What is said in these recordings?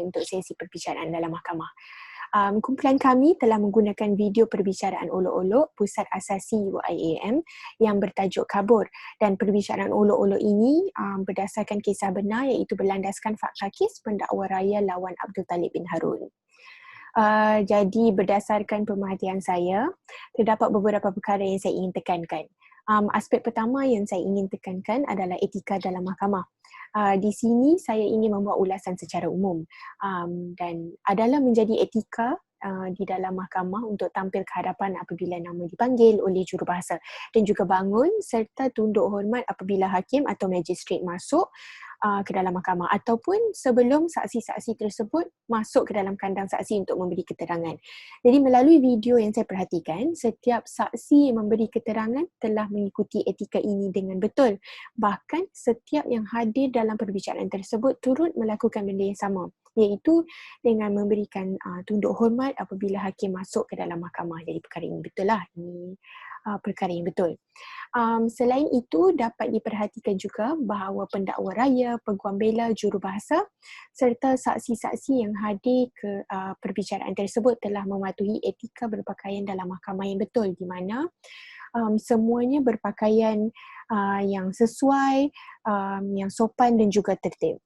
untuk sesi perbicaraan dalam mahkamah. Kumpulan kami telah menggunakan video perbicaraan olok-olok Pusat Asasi UiAM yang bertajuk Kabur, dan perbicaraan olok-olok ini berdasarkan kisah benar iaitu berlandaskan fakta kes pendakwa raya lawan Abdul Talib bin Harun. Jadi berdasarkan pemerhatian saya, terdapat beberapa perkara yang saya ingin tekankan. Aspek pertama yang saya ingin tekankan adalah etika dalam mahkamah. Di sini saya ingin membuat ulasan secara umum dan adalah menjadi etika di dalam mahkamah untuk tampil ke hadapan apabila nama dipanggil oleh jurubahasa, dan juga bangun serta tunduk hormat apabila hakim atau magistrat masuk ke dalam mahkamah ataupun sebelum saksi-saksi tersebut masuk ke dalam kandang saksi untuk memberi keterangan. Jadi melalui video yang saya perhatikan, setiap saksi yang memberi keterangan telah mengikuti etika ini dengan betul. Bahkan setiap yang hadir dalam perbicaraan tersebut turut melakukan benda yang sama, iaitu dengan memberikan tunduk hormat apabila hakim masuk ke dalam mahkamah. Jadi perkara ini betul lah. Ini perkara yang betul. Selain itu, dapat diperhatikan juga bahawa pendakwa raya, peguam bela, jurubahasa serta saksi-saksi yang hadir ke perbicaraan tersebut telah mematuhi etika berpakaian dalam mahkamah yang betul, di mana semuanya berpakaian yang sesuai, yang sopan dan juga tertib.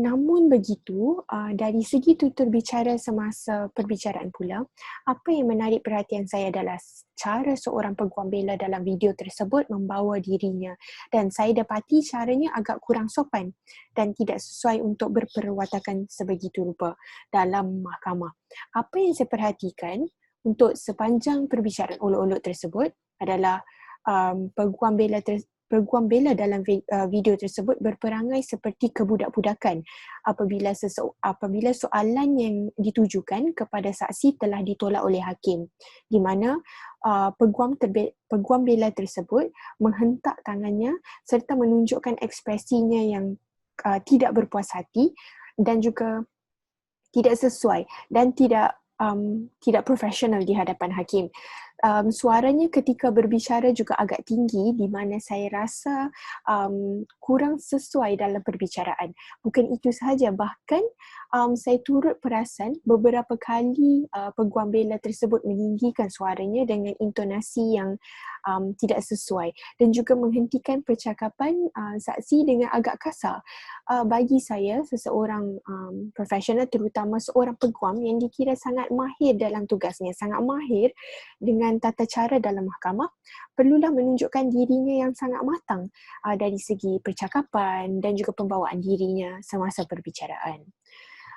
Namun begitu, dari segi tutur bicara semasa perbicaraan pula, apa yang menarik perhatian saya adalah cara seorang peguam bela dalam video tersebut membawa dirinya, dan saya dapati caranya agak kurang sopan dan tidak sesuai untuk berperwatakan sebegitu rupa dalam mahkamah. Apa yang saya perhatikan untuk sepanjang perbicaraan olok-olok tersebut adalah peguam bela dalam video tersebut berperangai seperti kebudak-budakan apabila soalan yang ditujukan kepada saksi telah ditolak oleh hakim, di mana peguam bela tersebut menghentak tangannya serta menunjukkan ekspresinya yang tidak berpuas hati dan juga tidak sesuai dan tidak profesional di hadapan hakim. Suaranya ketika berbicara juga agak tinggi, di mana saya rasa kurang sesuai dalam perbicaraan. Bukan itu sahaja, bahkan saya turut perasan beberapa kali peguam bela tersebut meninggikan suaranya dengan intonasi yang tidak sesuai dan juga menghentikan percakapan saksi dengan agak kasar. Bagi saya, seseorang profesional, terutama seorang peguam yang dikira sangat mahir dalam tugasnya, sangat mahir dengan tata cara dalam mahkamah, perlulah menunjukkan dirinya yang sangat matang dari segi percakapan dan juga pembawaan dirinya semasa perbicaraan.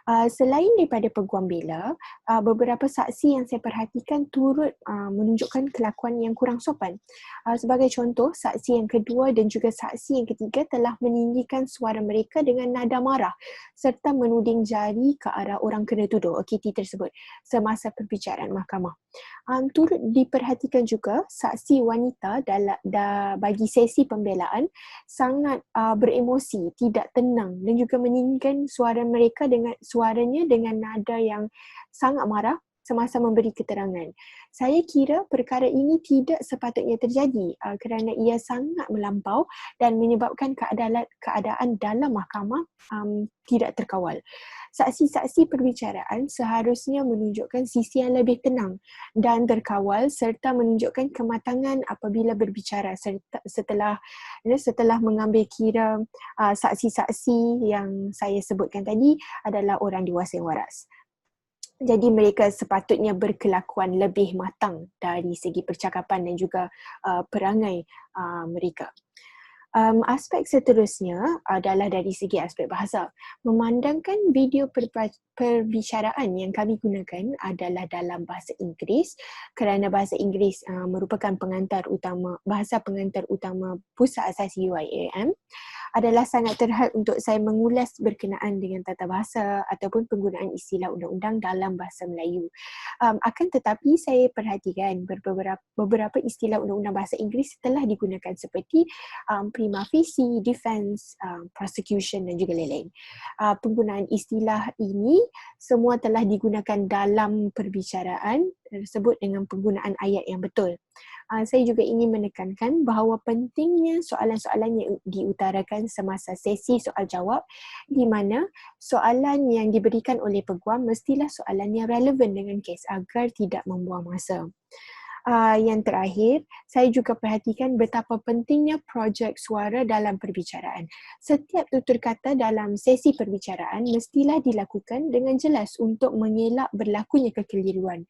Selain daripada peguam bela, beberapa saksi yang saya perhatikan turut menunjukkan kelakuan yang kurang sopan. Sebagai contoh, saksi yang kedua dan juga saksi yang ketiga telah meninggikan suara mereka dengan nada marah serta menuding jari ke arah orang kena tuduh, OKT tersebut, semasa perbicaraan mahkamah. Turut diperhatikan juga saksi wanita bagi sesi pembelaan sangat beremosi, tidak tenang dan juga meninggikan suaranya dengan nada yang sangat marah semasa memberi keterangan. Saya kira perkara ini tidak sepatutnya terjadi kerana ia sangat melampau dan menyebabkan keadaan dalam mahkamah tidak terkawal. Saksi-saksi perbicaraan seharusnya menunjukkan sisi yang lebih tenang dan terkawal serta menunjukkan kematangan apabila berbicara setelah mengambil kira saksi-saksi yang saya sebutkan tadi adalah orang dewasa yang waras. Jadi mereka sepatutnya berkelakuan lebih matang dari segi percakapan dan juga perangai mereka. Aspek seterusnya adalah dari segi aspek bahasa. Memandangkan video perbicaraan yang kami gunakan adalah dalam bahasa Inggeris, kerana bahasa Inggeris merupakan bahasa pengantar utama Pusat Asasi UiAM, adalah sangat terhad untuk saya mengulas berkenaan dengan tata bahasa ataupun penggunaan istilah undang-undang dalam bahasa Melayu. Akan tetapi saya perhatikan beberapa istilah undang-undang bahasa Inggeris telah digunakan seperti prima facie, defense, prosecution dan juga lain-lain. Penggunaan istilah ini semua telah digunakan dalam perbicaraan tersebut dengan penggunaan ayat yang betul. saya juga ingin menekankan bahawa pentingnya soalan-soalan yang diutarakan semasa sesi soal jawab, di mana soalan yang diberikan oleh peguam mestilah soalan yang relevan dengan kes agar tidak membuang masa. Yang terakhir, saya juga perhatikan betapa pentingnya projek suara dalam perbicaraan. Setiap tutur kata dalam sesi perbicaraan mestilah dilakukan dengan jelas untuk mengelak berlakunya kekeliruan.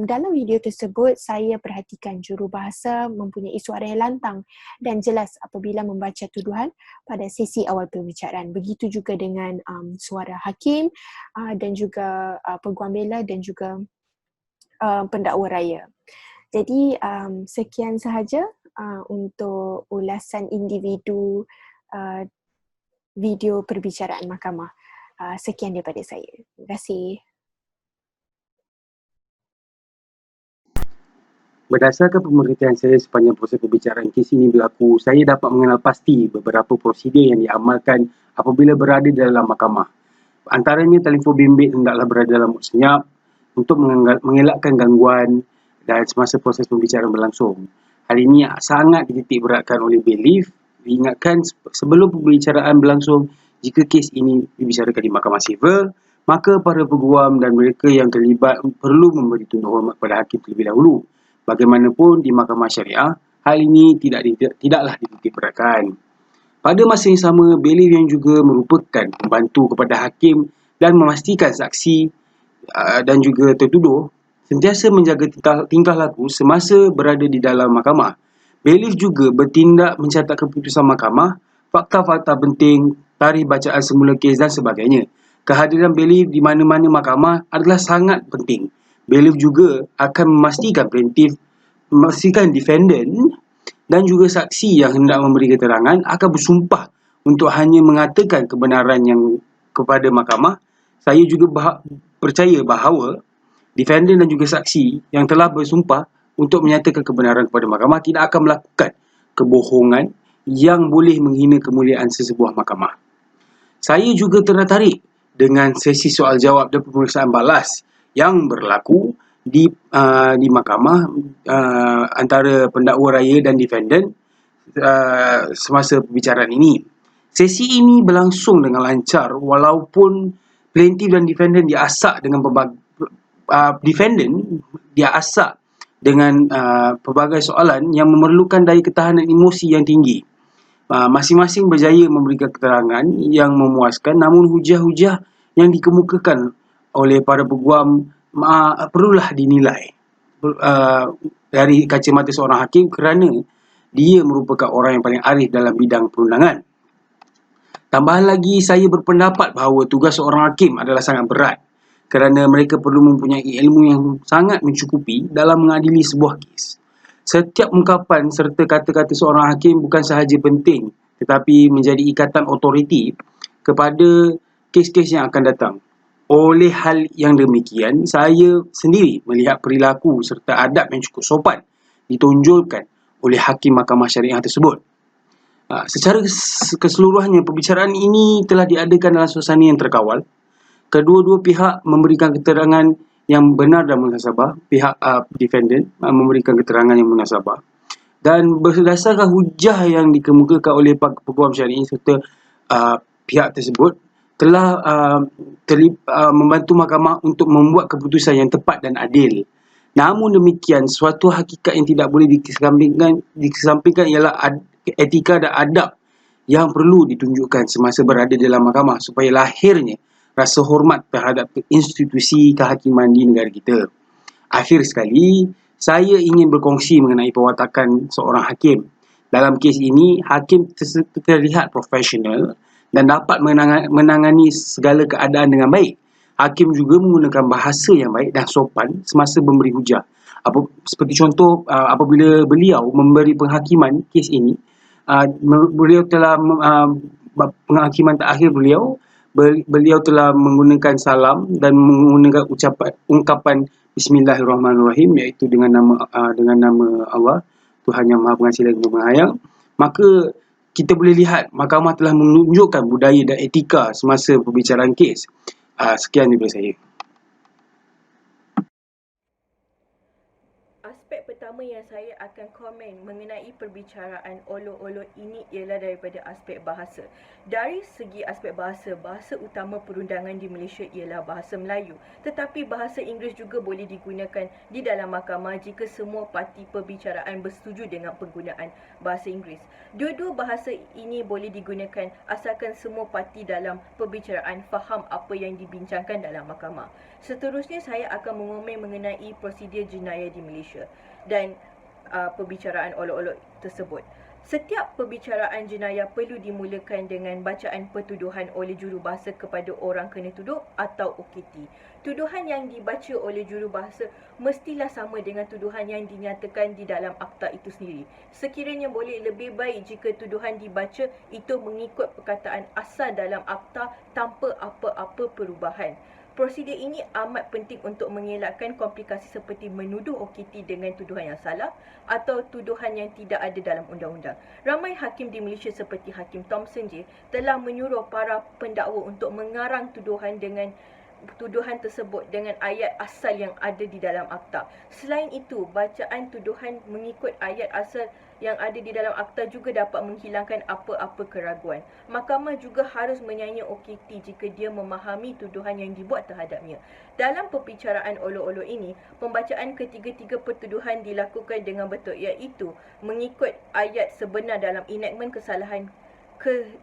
Dalam video tersebut, saya perhatikan jurubahasa mempunyai suara yang lantang dan jelas apabila membaca tuduhan pada sesi awal perbicaraan. Begitu juga dengan suara hakim dan juga peguam bela dan juga pendakwa raya. Jadi sekian sahaja untuk ulasan individu video perbicaraan mahkamah. Sekian daripada saya. Terima kasih. Berdasarkan pemerhatian saya sepanjang proses perbicaraan kes ini berlaku, saya dapat mengenal pasti beberapa prosedur yang diamalkan apabila berada dalam mahkamah. Antaranya telefon bimbit hendaklah berada dalam mood senyap untuk mengelakkan gangguan dan semasa proses pembicaraan berlangsung. Hal ini sangat dititik beratkan oleh bailiff. Diingatkan sebelum pembicaraan berlangsung, jika kes ini dibicarakan di mahkamah sivil, maka para peguam dan mereka yang terlibat perlu memberi tunduk hormat pada hakim terlebih dahulu. Bagaimanapun di mahkamah syariah, hal ini tidaklah dititik beratkan. Pada masa yang sama, bailiff yang juga merupakan pembantu kepada hakim dan memastikan saksi dan juga tertuduh sentiasa menjaga tingkah laku semasa berada di dalam mahkamah. Bailiff juga bertindak mencatat keputusan mahkamah, fakta-fakta penting, tarikh bacaan semula kes dan sebagainya. Kehadiran bailiff di mana-mana mahkamah adalah sangat penting. Bailiff juga akan memastikan defendant dan juga saksi yang hendak memberi keterangan akan bersumpah untuk hanya mengatakan kebenaran yang kepada mahkamah. Saya juga percaya bahawa defendant dan juga saksi yang telah bersumpah untuk menyatakan kebenaran kepada mahkamah tidak akan melakukan kebohongan yang boleh menghina kemuliaan sesebuah mahkamah. Saya juga tertarik dengan sesi soal jawab dan pemeriksaan balas yang berlaku di mahkamah antara pendakwa raya dan defendant semasa perbicaraan ini. Sesi ini berlangsung dengan lancar walaupun plaintiff dan defendant diasak dengan pelbagai soalan yang memerlukan daya ketahanan emosi yang tinggi. Masing-masing berjaya memberikan keterangan yang memuaskan, namun hujah-hujah yang dikemukakan oleh para peguam perlulah dinilai dari kacamata seorang hakim kerana dia merupakan orang yang paling arif dalam bidang perundangan. Tambahan lagi, saya berpendapat bahawa tugas seorang hakim adalah sangat berat kerana mereka perlu mempunyai ilmu yang sangat mencukupi dalam mengadili sebuah kes. Setiap ungkapan serta kata-kata seorang hakim bukan sahaja penting tetapi menjadi ikatan otoriti kepada kes-kes yang akan datang. Oleh hal yang demikian, saya sendiri melihat perilaku serta adab yang cukup sopan ditonjolkan oleh hakim mahkamah syariah tersebut. Secara keseluruhannya, perbicaraan ini telah diadakan dalam suasana yang terkawal. Kedua-dua pihak memberikan keterangan yang benar dan munasabah. Pihak defendant memberikan keterangan yang munasabah. Dan berdasarkan hujah yang dikemukakan oleh peguam syariah serta pihak tersebut, telah membantu mahkamah untuk membuat keputusan yang tepat dan adil. Namun demikian, suatu hakikat yang tidak boleh dikesampingkan ialah etika dan adab yang perlu ditunjukkan semasa berada dalam mahkamah supaya lahirnya rasa hormat terhadap institusi kehakiman di negara kita. Akhir sekali, saya ingin berkongsi mengenai perwatakan seorang hakim. Dalam kes ini, hakim terlihat profesional dan dapat menangani segala keadaan dengan baik. Hakim juga menggunakan bahasa yang baik dan sopan semasa memberi hujah. Seperti contoh, apabila beliau memberi penghakiman kes ini, beliau telah penghakiman terakhir beliau telah menggunakan salam dan menggunakan ungkapan Bismillahirrahmanirrahim, iaitu dengan nama Allah, Tuhan yang Maha Pengasih lagi Maha Penyayang. Maka kita boleh lihat mahkamah telah menunjukkan budaya dan etika semasa perbicaraan kes. Sekian daripada saya. Aspek pertama pertama yang saya akan komen mengenai perbicaraan olok-olok ini ialah daripada aspek bahasa. Dari segi aspek bahasa, bahasa utama perundangan di Malaysia ialah bahasa Melayu. Tetapi bahasa Inggeris juga boleh digunakan di dalam mahkamah jika semua parti perbicaraan bersetuju dengan penggunaan bahasa Inggeris. Dua-dua bahasa ini boleh digunakan asalkan semua parti dalam perbicaraan faham apa yang dibincangkan dalam mahkamah. Seterusnya saya akan mengomen mengenai prosedur jenayah di Malaysia dan perbicaraan olok-olok tersebut. Setiap perbicaraan jenayah perlu dimulakan dengan bacaan pertuduhan oleh jurubahasa kepada orang kena tuduh atau OKT. Tuduhan yang dibaca oleh jurubahasa mestilah sama dengan tuduhan yang dinyatakan di dalam akta itu sendiri. Sekiranya boleh, lebih baik jika tuduhan dibaca itu mengikut perkataan asal dalam akta tanpa apa-apa perubahan. Prosedur ini amat penting untuk mengelakkan komplikasi seperti menuduh OKT dengan tuduhan yang salah atau tuduhan yang tidak ada dalam undang-undang. Ramai hakim di Malaysia seperti Hakim Thompson J telah menyuruh para pendakwa untuk mengarang tuduhan tersebut dengan ayat asal yang ada di dalam akta. Selain itu, bacaan tuduhan mengikut ayat asal yang ada di dalam akta juga dapat menghilangkan apa-apa keraguan. Mahkamah juga harus menyanyi OKT jika dia memahami tuduhan yang dibuat terhadapnya. Dalam perbicaraan olok-olok ini, pembacaan ketiga-tiga pertuduhan dilakukan dengan betul, iaitu mengikut ayat sebenar dalam enactment kesalahan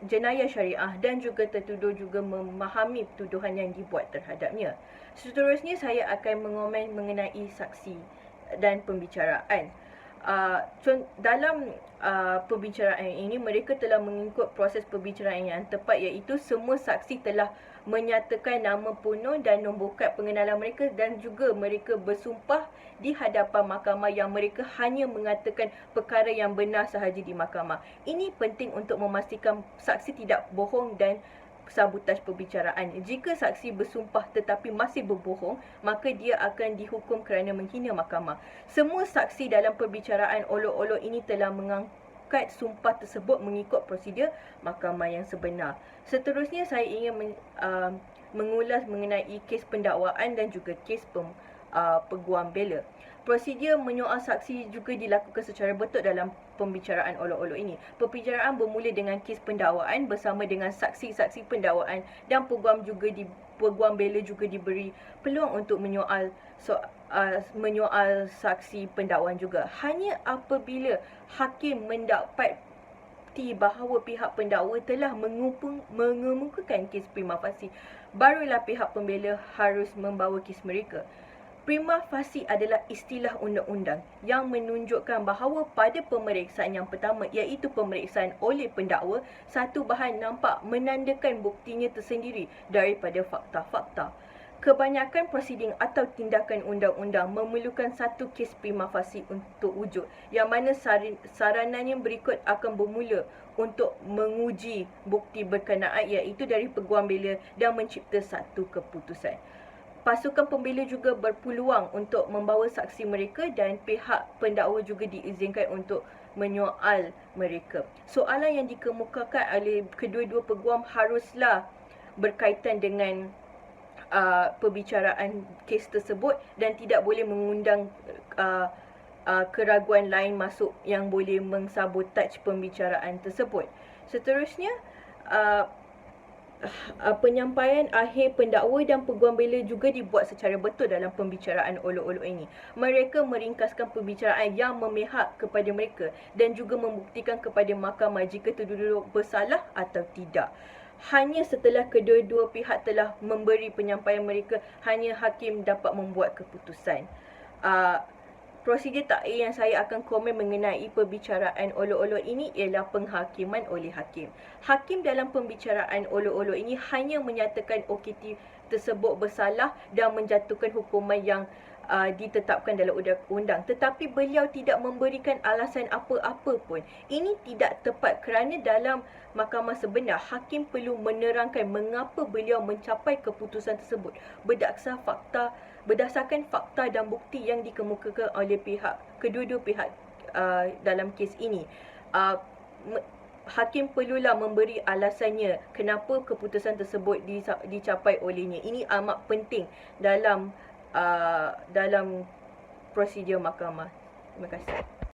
jenayah syariah dan juga tertuduh juga memahami tuduhan yang dibuat terhadapnya. Seterusnya saya akan mengomen mengenai saksi dan pembicaraan. Dalam pembicaraan ini mereka telah mengikut proses pembicaraan yang tepat, iaitu semua saksi telah menyatakan nama penuh dan nombor kad pengenalan mereka dan juga mereka bersumpah di hadapan mahkamah yang mereka hanya mengatakan perkara yang benar sahaja di mahkamah. Ini penting untuk memastikan saksi tidak bohong dan sabotaj perbicaraan. Jika saksi bersumpah tetapi masih berbohong, maka dia akan dihukum kerana menghina mahkamah. Semua saksi dalam perbicaraan olok-olok ini telah mengangkat sumpah tersebut mengikut prosedur mahkamah yang sebenar. Seterusnya saya ingin mengulas mengenai kes pendakwaan dan juga kes peguam bela. Prosedur menyoal saksi juga dilakukan secara betul dalam pembicaraan olok-olok ini. Pembicaraan bermula dengan kes pendakwaan bersama dengan saksi-saksi pendakwaan dan peguam bela juga diberi peluang untuk menyoal saksi pendakwaan juga. Hanya apabila hakim mendapati bahawa pihak pendakwa telah mengemukakan kes prima facie, barulah pihak pembela harus membawa kes mereka. Prima facie adalah istilah undang-undang yang menunjukkan bahawa pada pemeriksaan yang pertama, iaitu pemeriksaan oleh pendakwa, satu bahan nampak menandakan buktinya tersendiri daripada fakta-fakta. Kebanyakan prosiding atau tindakan undang-undang memerlukan satu kes prima facie untuk wujud, yang mana saranannya berikut akan bermula untuk menguji bukti berkenaan, iaitu dari peguam bela dan mencipta satu keputusan. Pasukan pembela juga berpeluang untuk membawa saksi mereka dan pihak pendakwa juga diizinkan untuk menyoal mereka. Soalan yang dikemukakan oleh kedua-dua peguam haruslah berkaitan dengan perbicaraan kes tersebut dan tidak boleh mengundang keraguan lain masuk yang boleh mengsabotaj pembicaraan tersebut. Seterusnya, penyampaian akhir pendakwa dan peguam bela juga dibuat secara betul dalam pembicaraan olok-olok ini. Mereka meringkaskan pembicaraan yang memihak kepada mereka dan juga membuktikan kepada mahkamah jika tertuduh bersalah atau tidak. Hanya setelah kedua-dua pihak telah memberi penyampaian mereka, hanya hakim dapat membuat keputusan. Prosedur takhir yang saya akan komen mengenai perbicaraan olok-olok ini ialah penghakiman oleh hakim. Hakim dalam pembicaraan olok-olok ini hanya menyatakan OKT tersebut bersalah dan menjatuhkan hukuman yang ditetapkan dalam undang-undang, tetapi beliau tidak memberikan alasan apa-apa pun. Ini tidak tepat kerana dalam mahkamah sebenar, hakim perlu menerangkan mengapa beliau mencapai keputusan tersebut berdasarkan fakta dan bukti yang dikemukakan oleh kedua-dua pihak dalam kes ini. Hakim perlulah memberi alasannya kenapa keputusan tersebut dicapai olehnya. Ini amat penting dalam prosedur mahkamah. Terima kasih.